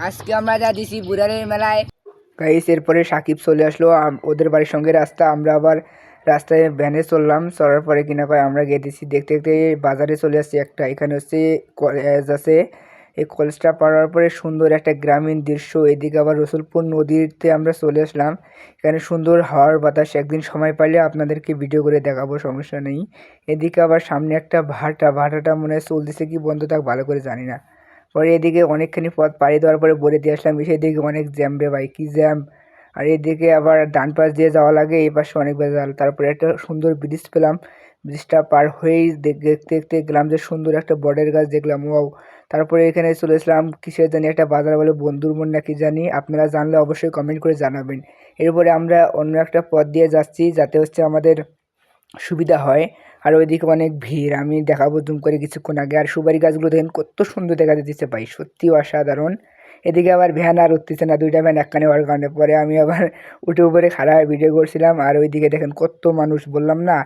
আজকে আমরা যা দিছি বুড়ারের মেলায় গাইস। এরপরে সাকিব চলে আসলো ওদের বাড়ির সঙ্গে রাস্তা। আমরা আবার রাস্তায় ভ্যানে চললাম, চলার পরে কিনা কয় আমরা গেতেছি দেখতে দেখতে বাজারে চলে আসছি একটা। এখানে হচ্ছে কলেজ আছে। এই কলেজটা পাওয়ার পরে সুন্দর একটা গ্রামীণ দৃশ্য। এদিকে আবার রসুলপুর নদীতে আমরা চলে আসলাম। এখানে সুন্দর হাওয়ার বাতাস। একদিন সময় পাইলে আপনাদেরকে ভিডিও করে দেখাবো, সমস্যা নেই। এদিকে আবার সামনে একটা ভাটাটা মনে হয় চলতেছে কি বন্ধ থাক ভালো করে জানি না। পরে এদিকে অনেকখানি পথ পাড়ি দেওয়ার পরে বলে দিয়ে আসলাম, সেদিকে অনেক জ্যাম রে ভাই, কি জ্যাম। আর এদিকে আবার ডান পাশ দিয়ে যাওয়া লাগে, এই পাশে অনেক ভেজাল। তারপরে একটা সুন্দর ব্রিজ পেলাম, ব্রিজটা পার হয়েই দেখতে দেখতে গেলাম যে সুন্দর একটা বটের গাছ দেখলাম, ওয়াও। তারপরে এখানে চলে এসলাম কিসের জানি একটা বাজার বলে বন্ধুর মন না কি জানি, আপনারা জানলে অবশ্যই কমেন্ট করে জানাবেন। এরপরে আমরা অন্য একটা পথ দিয়ে যাচ্ছি যাতে হচ্ছে আমাদের সুবিধা হয়। আর ওইদিকে অনেক ভিড়, আমি দেখাবো জুম করে কিছুক্ষণ আগে। আর সুপারি গাছগুলো দেখেন কত সুন্দর দেখা যাচ্ছে ভাই, সত্যি অসাধারণ। এদিকে আবার ভ্যান আর উঠতেছে না, দুইটা ভ্যান একখানে হওয়ার কারণে পরে আমি আবার উঠে উপরে খাড়া হয়ে ভিডিও করছিলাম। আর ওইদিকে দেখেন কত মানুষ, বললাম না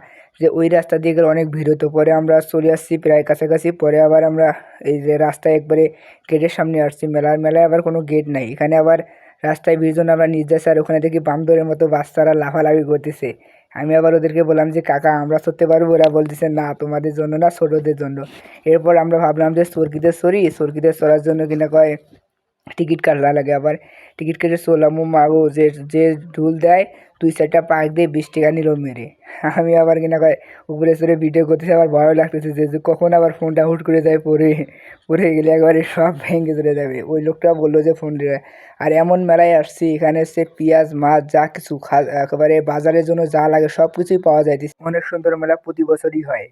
যে ওই রাস্তা দিয়ে গেলে অনেক ভিড় হতো। পরে আমরা চলে আসছি প্রায় কাছাকাছি। পরে আবার আমরা এই যে রাস্তায় একবারে গেটের সামনে আসছি। মেলায় আবার কোনো গেট নাই এখানে। আবার রাস্তায় ভিড় জন্য আমরা নিচ যাচ্ছি। আর ওখানে দেখি বান্দরের মতো বাচ্চারা লাফালাফি করতেছে। আমি আবার ওদেরকে বললাম যে কাকা আমরা চড়তে পারবো? ওরা বলতেছে না, তোমাদের জন্য না, ছোটদের জন্য। এরপর আমরা ভাবলাম যে সরকিতে চড়ার জন্য কিনা কয় টিকিট কাটা লাগে। আবার টিকিট কেটে চললাম, ও মাগো, যে যে ঢুল দেয় 2-4টা পাক দিয়ে 20 টাকা নিল মেরে। আমি আবার কিনা কয় উপরে চড়ে ভিডিও করতেছি, আবার ভয়ও লাগতেছে যে কখন আবার ফোনটা হুট করে যায় পড়ে গেলে একবারে সব ভেঙে চলে যাবে। ওই লোকটা বললো যে ফোন। আর এমন মেলায় আসছি, এখানে হচ্ছে পেঁয়াজ মাছ যা কিছু একেবারে বাজারের জন্য যা লাগে সব কিছুই পাওয়া যাইতেছে। অনেক সুন্দর মেলা, প্রতি বছরই হয়।